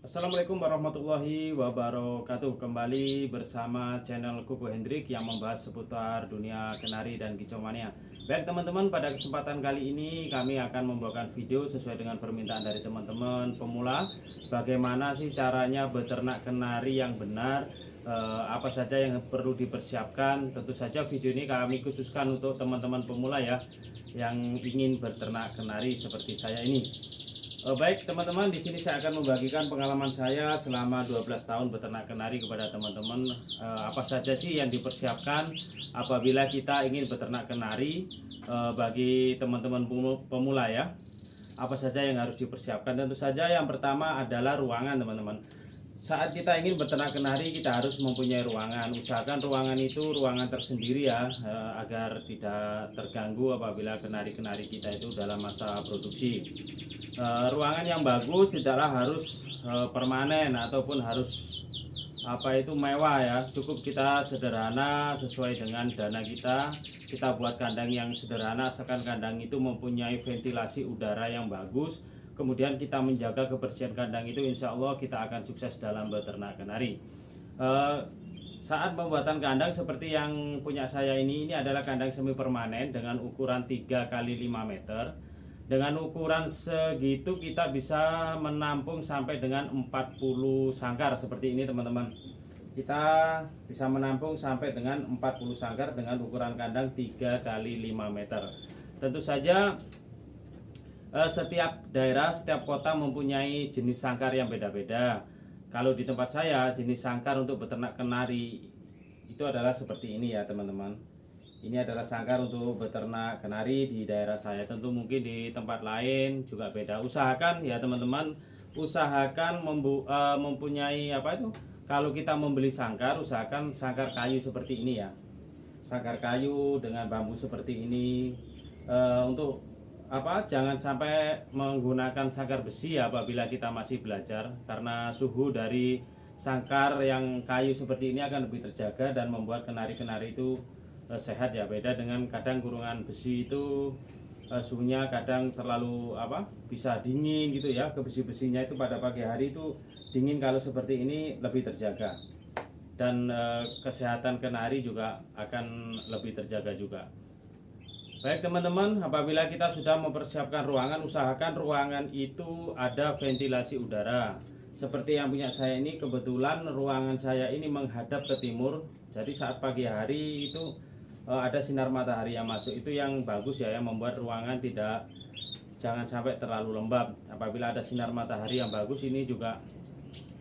Assalamualaikum warahmatullahi wabarakatuh. Kembali bersama channel Kuku Hendrik yang membahas seputar dunia kenari dan kicau mania. Baik teman-teman, pada kesempatan kali ini kami akan membawakan video sesuai dengan permintaan dari teman-teman pemula. Bagaimana sih caranya beternak kenari yang benar, apa saja yang perlu dipersiapkan. Tentu saja video ini kami khususkan untuk teman-teman pemula ya, yang ingin beternak kenari seperti saya ini. Baik teman-teman, di sini saya akan membagikan pengalaman saya selama 12 tahun beternak kenari kepada teman-teman. Apa saja sih yang dipersiapkan apabila kita ingin beternak kenari, bagi teman-teman pemula ya. Apa saja yang harus dipersiapkan? Tentu saja yang pertama adalah ruangan teman-teman. Saat kita ingin beternak kenari, kita harus mempunyai ruangan. Usahakan ruangan itu ruangan tersendiri ya, agar tidak terganggu apabila kenari-kenari kita itu dalam masa produksi. Ruangan yang bagus tidaklah harus permanen ataupun harus mewah ya. Cukup kita sederhana sesuai dengan dana kita. Kita buat kandang yang sederhana, asalkan kandang itu mempunyai ventilasi udara yang bagus. Kemudian kita menjaga kebersihan kandang itu, insya Allah kita akan sukses dalam beternak kenari. Saat pembuatan kandang seperti yang punya saya ini adalah kandang semi permanen dengan ukuran 3 kali 5 meter. Dengan ukuran segitu kita bisa menampung sampai dengan 40 sangkar seperti ini teman-teman. Kita bisa menampung sampai dengan 40 sangkar dengan ukuran kandang 3 kali 5 meter. Tentu saja setiap daerah, setiap kota mempunyai jenis sangkar yang beda-beda. Kalau di tempat saya, jenis sangkar untuk beternak kenari itu adalah seperti ini ya teman-teman. Ini adalah sangkar untuk beternak kenari di daerah saya. Tentu mungkin di tempat lain juga beda. Usahakan ya teman-teman, usahakan mempunyai kalau kita membeli sangkar, usahakan sangkar kayu seperti ini ya. Sangkar kayu dengan bambu seperti ini. Untuk jangan sampai menggunakan sangkar besi ya apabila kita masih belajar, karena suhu dari sangkar yang kayu seperti ini akan lebih terjaga dan membuat kenari-kenari itu sehat ya. Beda dengan kadang kurungan besi itu suhunya kadang terlalu bisa dingin gitu ya. Ke besi-besinya itu pada pagi hari itu dingin, kalau seperti ini lebih terjaga dan kesehatan kenari juga akan lebih terjaga juga. Baik teman-teman, apabila kita sudah mempersiapkan ruangan, usahakan ruangan itu ada ventilasi udara. Seperti yang punya saya ini, kebetulan ruangan saya ini menghadap ke timur. Jadi saat pagi hari itu ada sinar matahari yang masuk, itu yang bagus ya, yang membuat ruangan jangan sampai terlalu lembab. Apabila ada sinar matahari yang bagus, ini juga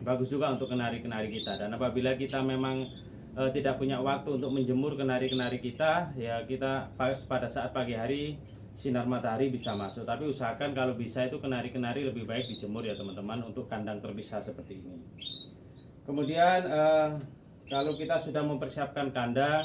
bagus juga untuk kenari-kenari kita. Dan apabila kita memang tidak punya waktu untuk menjemur kenari-kenari kita ya, kita pada saat pagi hari sinar matahari bisa masuk. Tapi usahakan kalau bisa itu kenari-kenari lebih baik dijemur ya teman-teman, untuk kandang terpisah seperti ini. Kemudian kalau kita sudah mempersiapkan kandang,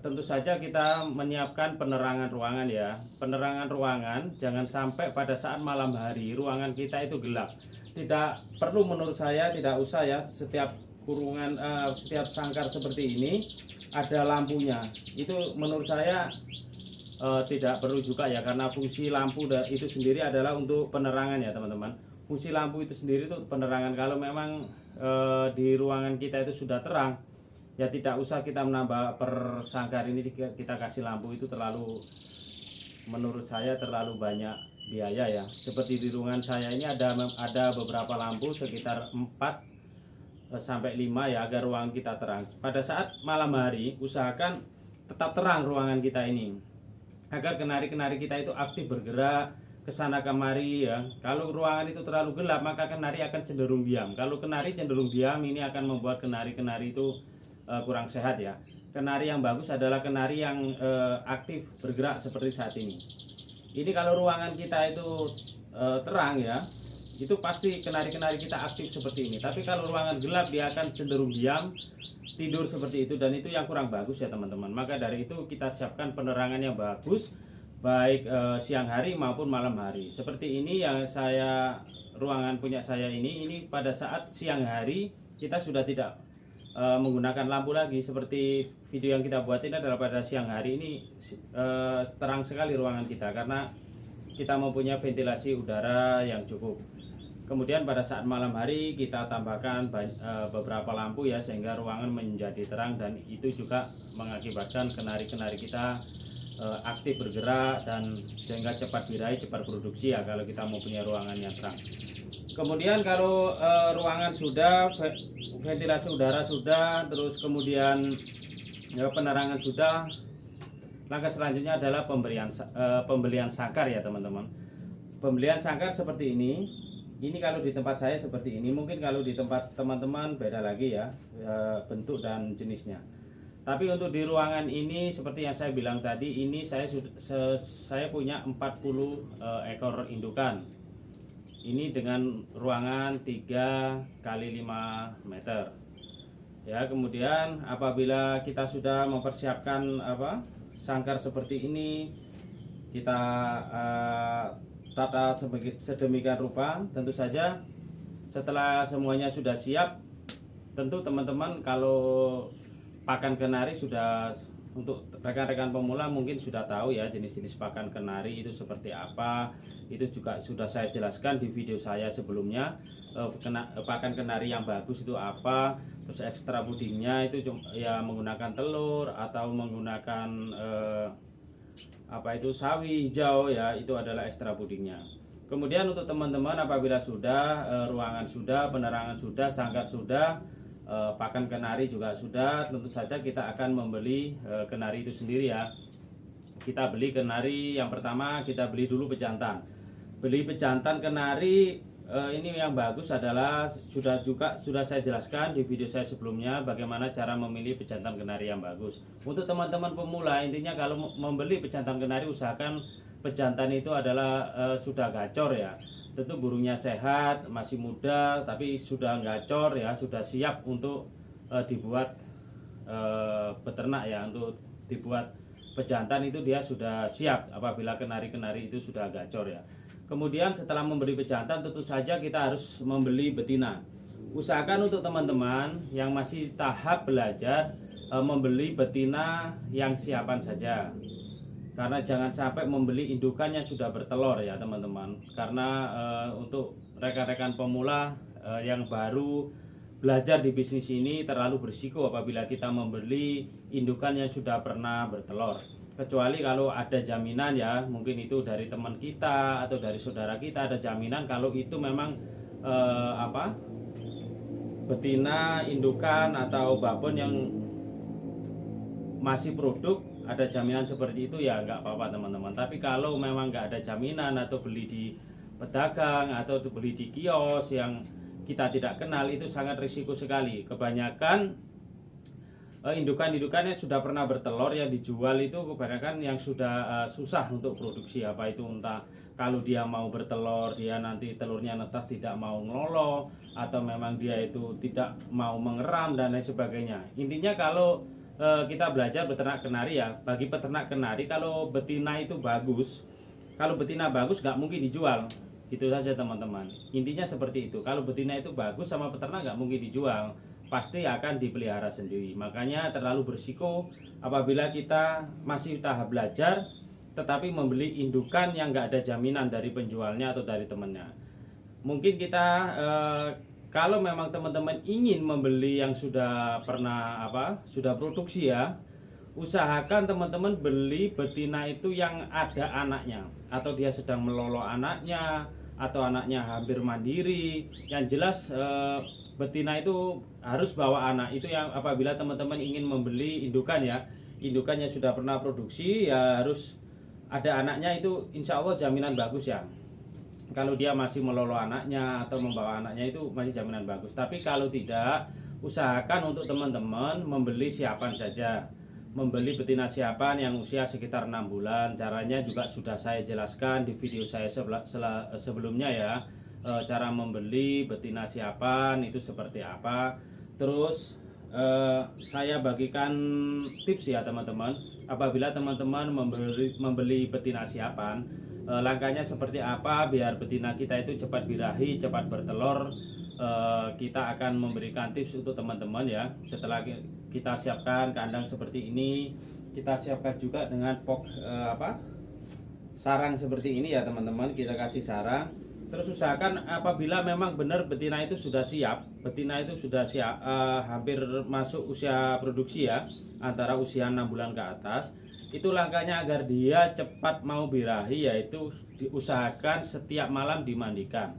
tentu saja kita menyiapkan penerangan ruangan ya. Penerangan ruangan jangan sampai pada saat malam hari ruangan kita itu gelap. Tidak perlu, menurut saya tidak usah ya, setiap kurungan setiap sangkar seperti ini ada lampunya. Itu menurut saya tidak perlu juga ya, karena fungsi lampu itu sendiri adalah untuk penerangan ya teman-teman. Fungsi lampu itu sendiri itu penerangan. Kalau memang di ruangan kita itu sudah terang ya, tidak usah kita menambah per sangkar ini kita kasih lampu. Itu terlalu, menurut saya terlalu banyak biaya ya. Seperti di ruangan saya ini ada beberapa lampu sekitar 4 sampai 5 ya, agar ruangan kita terang. Pada saat malam hari usahakan tetap terang ruangan kita ini, agar kenari-kenari kita itu aktif bergerak ke sana kemari ya. Kalau ruangan itu terlalu gelap, maka kenari akan cenderung diam. Kalau kenari cenderung diam, ini akan membuat kenari-kenari itu kurang sehat ya. Kenari yang bagus adalah kenari yang aktif bergerak seperti saat ini. Ini kalau ruangan kita itu terang ya, itu pasti kenari-kenari kita aktif seperti ini. Tapi kalau ruangan gelap, dia akan cenderung diam, tidur seperti itu, dan itu yang kurang bagus ya teman-teman. Maka dari itu kita siapkan penerangan yang bagus, baik siang hari maupun malam hari. Seperti ini yang ruangan punya saya ini pada saat siang hari kita sudah tidak menggunakan lampu lagi. Seperti video yang kita buat ini adalah pada siang hari ini terang sekali ruangan kita, karena kita mempunyai ventilasi udara yang cukup. Kemudian pada saat malam hari kita tambahkan beberapa lampu ya, sehingga ruangan menjadi terang, dan itu juga mengakibatkan kenari-kenari kita aktif bergerak dan sehingga cepat birahi, cepat produksi ya kalau kita mau punya ruangan yang terang. Kemudian kalau ruangan sudah, ventilasi udara sudah, terus kemudian penerangan sudah, langkah selanjutnya adalah pembelian sangkar ya teman-teman. Pembelian sangkar seperti ini. Ini kalau di tempat saya seperti ini, mungkin kalau di tempat teman-teman beda lagi ya bentuk dan jenisnya. Tapi untuk di ruangan ini seperti yang saya bilang tadi, ini saya punya 40 ekor indukan. Ini dengan ruangan 3 kali 5 meter. Ya, kemudian apabila kita sudah mempersiapkan sangkar seperti ini, kita tata sedemikian rupa. Tentu saja setelah semuanya sudah siap, tentu teman-teman kalau pakan kenari sudah, untuk rekan-rekan pemula mungkin sudah tahu ya jenis-jenis pakan kenari itu seperti apa. Itu juga sudah saya jelaskan di video saya sebelumnya. Pakan kenari yang bagus itu apa, terus ekstra pudingnya itu ya menggunakan telur atau menggunakan sawi hijau ya, itu adalah ekstra pudingnya. Kemudian untuk teman-teman apabila sudah ruangan sudah, penerangan sudah, sangkar sudah, pakan kenari juga sudah, tentu saja kita akan membeli kenari itu sendiri ya. Kita beli kenari, yang pertama kita beli dulu pejantan. Beli pejantan kenari ini yang bagus adalah sudah saya jelaskan di video saya sebelumnya bagaimana cara memilih pejantan kenari yang bagus. Untuk teman-teman pemula, intinya kalau membeli pejantan kenari usahakan pejantan itu adalah sudah gacor ya. Tentu burungnya sehat, masih muda, tapi sudah gacor ya, sudah siap untuk dibuat beternak ya. Untuk dibuat pejantan itu dia sudah siap apabila kenari-kenari itu sudah gacor ya. Kemudian setelah membeli pejantan, tentu saja kita harus membeli betina. Usahakan untuk teman-teman yang masih tahap belajar membeli betina yang siapan saja. Karena jangan sampai membeli indukan yang sudah bertelur ya teman-teman. Karena untuk rekan-rekan pemula yang baru belajar di bisnis ini terlalu berisiko apabila kita membeli indukan yang sudah pernah bertelur. Kecuali kalau ada jaminan ya, mungkin itu dari teman kita atau dari saudara kita ada jaminan kalau itu memang betina, indukan atau babon yang masih produk, ada jaminan seperti itu ya nggak apa-apa teman-teman. Tapi kalau memang nggak ada jaminan atau beli di pedagang atau beli di kios yang kita tidak kenal, itu sangat risiko sekali. Kebanyakan indukan-indukannya sudah pernah bertelur yang dijual itu kebanyakan yang sudah susah untuk produksi. Apa itu, entah kalau dia mau bertelur dia nanti telurnya netas tidak mau ngelolo, atau memang dia itu tidak mau mengeram dan lain sebagainya. Intinya kalau kita belajar beternak kenari ya, bagi peternak kenari kalau betina itu bagus, kalau betina bagus nggak mungkin dijual. Itu saja teman-teman, intinya seperti itu. Kalau betina itu bagus sama peternak nggak mungkin dijual, pasti akan dipelihara sendiri. Makanya terlalu berisiko apabila kita masih tahap belajar tetapi membeli indukan yang nggak ada jaminan dari penjualnya atau dari temannya. Mungkin kita kalau memang teman-teman ingin membeli yang sudah pernah sudah produksi ya, usahakan teman-teman beli betina itu yang ada anaknya, atau dia sedang melolo anaknya, atau anaknya hampir mandiri. Yang jelas betina itu harus bawa anak. Itu yang apabila teman-teman ingin membeli indukan ya, indukannya sudah pernah produksi ya, harus ada anaknya. Itu insya Allah jaminan bagus ya. Kalau dia masih melolo anaknya atau membawa anaknya itu masih jaminan bagus. Tapi kalau tidak, usahakan untuk teman-teman membeli siapan saja. Membeli betina siapan yang usia sekitar 6 bulan. Caranya juga sudah saya jelaskan di video saya sebelumnya ya. Cara membeli betina siapan itu seperti apa. Terus saya bagikan tips ya teman-teman. Apabila teman-teman membeli betina siapan, langkahnya seperti apa biar betina kita itu cepat birahi, cepat bertelur. Kita akan memberikan tips untuk teman-teman ya. Setelah kita siapkan kandang seperti ini, kita siapkan juga dengan sarang seperti ini ya teman-teman. Kita kasih sarang. Terus usahakan apabila memang benar betina itu sudah siap, hampir masuk usia produksi ya, antara usia 6 bulan ke atas, itu langkahnya agar dia cepat mau birahi yaitu diusahakan setiap malam dimandikan.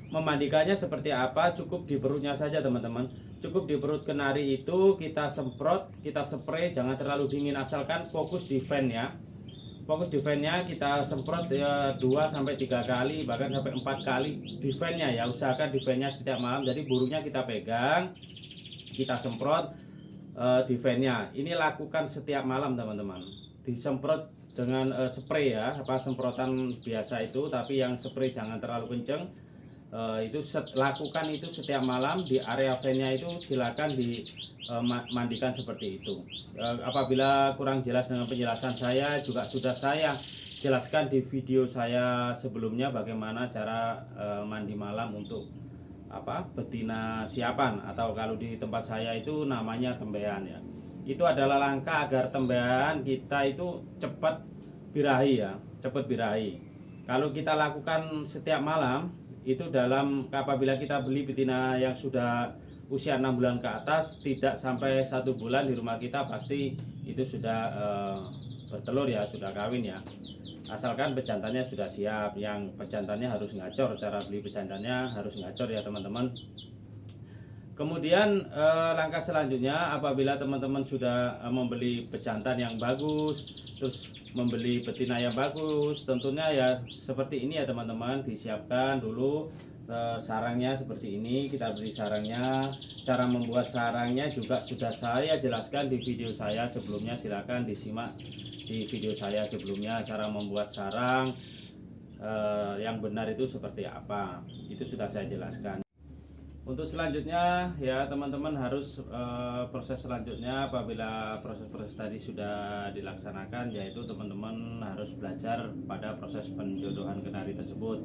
Memandikannya seperti apa? Cukup di perutnya saja teman-teman. Cukup di perut kenari itu kita semprot, kita spray, jangan terlalu dingin, asalkan fokus di fan ya. Fokus di fan-nya kita semprot ya 2 sampai 3 kali, bahkan sampai 4 kali di fan-nya ya. Usahakan di fan-nya setiap malam. Jadi burungnya kita pegang, kita semprot di fan-nya. Ini lakukan setiap malam teman-teman. Disemprot dengan spray ya, semprotan biasa itu, tapi yang spray jangan terlalu kenceng. Lakukan itu setiap malam di area fan-nya itu, silakan dimandikan seperti itu. Apabila kurang jelas dengan penjelasan saya, juga sudah saya jelaskan di video saya sebelumnya bagaimana cara mandi malam untuk betina siapan, atau kalau di tempat saya itu namanya tembean ya. Itu adalah langkah agar tembean kita itu cepat birahi ya, cepat birahi. Kalau kita lakukan setiap malam itu apabila kita beli betina yang sudah usia 6 bulan ke atas, tidak sampai 1 bulan di rumah kita pasti itu sudah bertelur ya, sudah kawin ya. Asalkan pejantannya sudah siap. Yang pejantannya harus ngacor, cara beli pejantannya harus ngacor ya teman-teman. Kemudian langkah selanjutnya, apabila teman-teman sudah membeli pejantan yang bagus, terus membeli betina yang bagus, tentunya ya seperti ini ya teman-teman. Disiapkan dulu sarangnya seperti ini, kita beli sarangnya. Cara membuat sarangnya juga sudah saya jelaskan di video saya sebelumnya, silakan disimak di video saya sebelumnya. Cara membuat sarang yang benar itu seperti apa, itu sudah saya jelaskan. Untuk selanjutnya ya teman-teman harus proses selanjutnya, apabila proses-proses tadi sudah dilaksanakan, yaitu teman-teman harus belajar pada proses penjodohan kenari tersebut.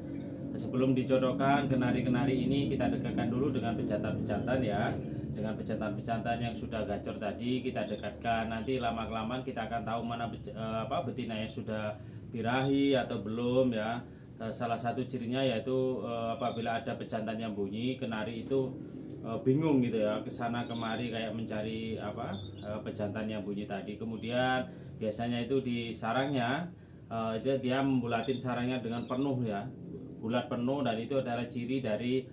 Sebelum dijodohkan kenari-kenari ini, kita dekatkan dulu dengan pejantan-pejantan ya. Dengan pejantan-pejantan yang sudah gacor tadi kita dekatkan. Nanti lama-kelamaan kita akan tahu mana betina yang sudah birahi atau belum ya. Salah satu cirinya yaitu apabila ada pejantan yang bunyi, kenari itu bingung gitu ya, kesana kemari kayak mencari pejantan yang bunyi tadi. Kemudian biasanya itu di sarangnya dia membulatin sarangnya dengan penuh ya, bulat penuh, dan itu adalah ciri dari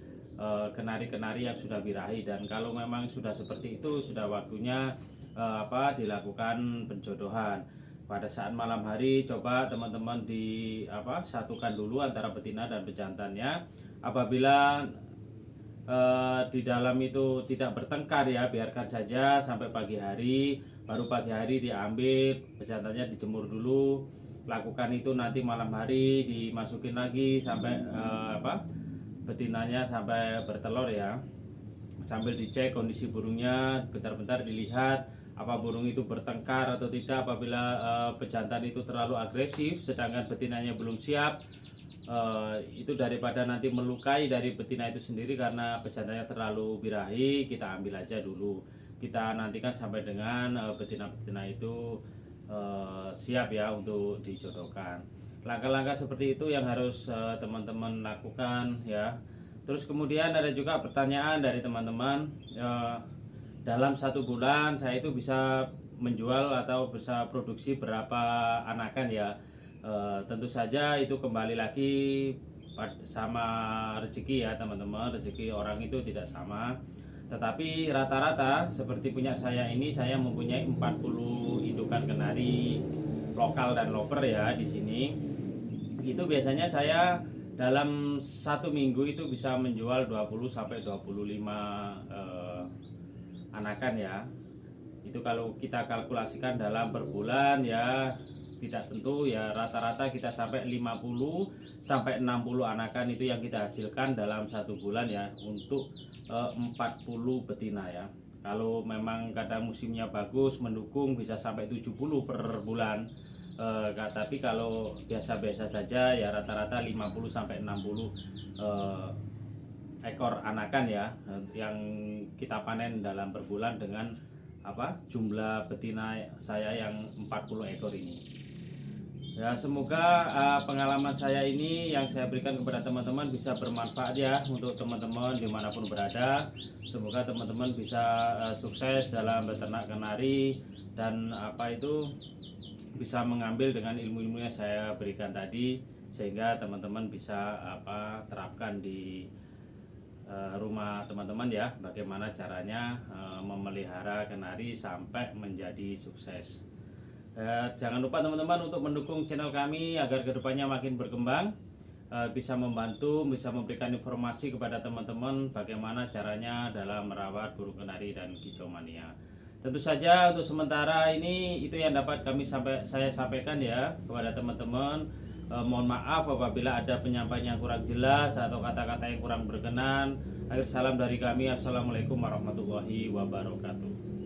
kenari-kenari yang sudah birahi. Dan kalau memang sudah seperti itu, sudah waktunya dilakukan penjodohan. Pada saat malam hari coba teman-teman satukan dulu antara betina dan pejantannya. Apabila di dalam itu tidak bertengkar ya, biarkan saja sampai pagi hari. Baru pagi hari diambil pejantannya, dijemur dulu. Lakukan itu nanti malam hari, dimasukin lagi sampai betinanya sampai bertelur ya. Sambil dicek kondisi burungnya, bentar-bentar dilihat apa burung itu bertengkar atau tidak. Apabila pejantan itu terlalu agresif sedangkan betinanya belum siap, itu daripada nanti melukai dari betina itu sendiri karena pejantannya terlalu birahi, kita ambil aja dulu. Kita nantikan sampai dengan betina-betina itu siap ya untuk dijodohkan. Langkah-langkah seperti itu yang harus teman-teman lakukan ya. Terus kemudian ada juga pertanyaan dari teman-teman, dalam 1 bulan saya itu bisa menjual atau bisa produksi berapa anakan ya. Tentu saja itu kembali lagi sama rezeki ya teman-teman. Rezeki orang itu tidak sama, tetapi rata-rata seperti punya saya ini, saya mempunyai 40 indukan kenari lokal dan loper ya di sini. Itu biasanya saya dalam 1 minggu itu bisa menjual 20 sampai 25 anakan ya. Itu kalau kita kalkulasikan dalam per bulan ya, tidak tentu ya, rata-rata kita sampai 50 sampai 60 anakan itu yang kita hasilkan dalam 1 bulan ya, untuk 40 betina ya. Kalau memang kadang musimnya bagus mendukung bisa sampai 70 per bulan. Tapi kalau biasa-biasa saja ya rata-rata 50 sampai 60 ekor anakan ya yang kita panen dalam per bulan dengan jumlah betina saya yang 40 ekor ini. Ya, semoga pengalaman saya ini yang saya berikan kepada teman-teman bisa bermanfaat ya untuk teman-teman dimanapun berada. Semoga teman-teman bisa sukses dalam beternak kenari dan bisa mengambil dengan ilmu-ilmu yang saya berikan tadi, sehingga teman-teman bisa terapkan di rumah teman-teman ya, bagaimana caranya memelihara kenari sampai menjadi sukses. Jangan lupa teman-teman untuk mendukung channel kami agar kedepannya makin berkembang, bisa membantu, bisa memberikan informasi kepada teman-teman bagaimana caranya dalam merawat burung kenari dan kicau mania. Tentu saja untuk sementara ini itu yang dapat saya sampaikan ya kepada teman-teman. Mohon maaf apabila ada penyampaian yang kurang jelas atau kata-kata yang kurang berkenan. Akhir salam dari kami, assalamualaikum warahmatullahi wabarakatuh.